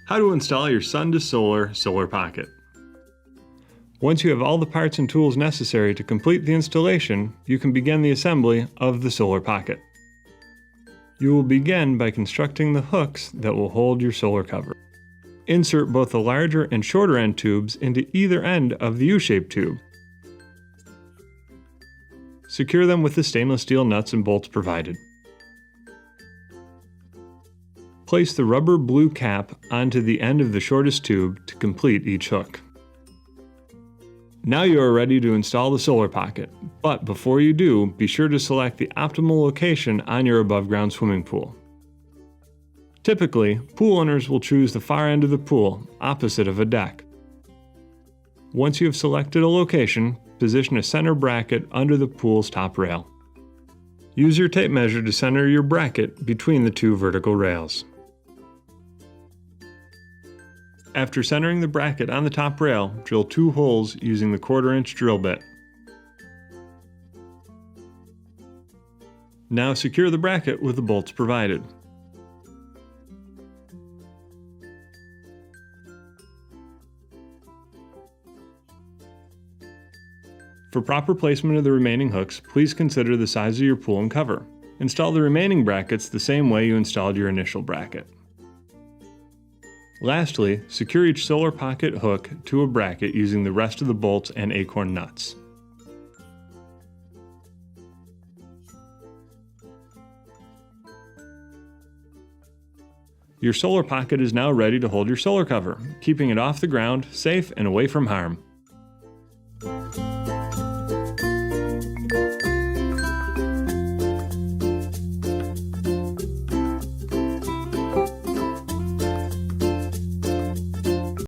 How to install your sun to solar solar pocket. Once you have all the parts and tools necessary to complete the installation, you can begin the assembly of the solar pocket. You will begin by constructing the hooks that will hold your solar cover. Insert both the larger and shorter end tubes into either end of the U-shaped tube. Secure them with the stainless steel nuts and bolts provided. Place the rubber blue cap onto the end of the shortest tube to complete each hook. Now you are ready to install the solar pocket, but before you do, be sure to select the optimal location on your above-ground swimming pool. Typically, pool owners will choose the far end of the pool, opposite of a deck. Once you have selected a location, position a center bracket under the pool's top rail. Use your tape measure to center your bracket between the two vertical rails. After centering the bracket on the top rail, drill 2 holes using the 1/4-inch drill bit. Now secure the bracket with the bolts provided. For proper placement of the remaining hooks, please consider the size of your pool and cover. Install the remaining brackets the same way you installed your initial bracket. Lastly, secure each solar pocket hook to a bracket using the rest of the bolts and acorn nuts. Your solar pocket is now ready to hold your solar cover, keeping it off the ground, safe, and away from harm.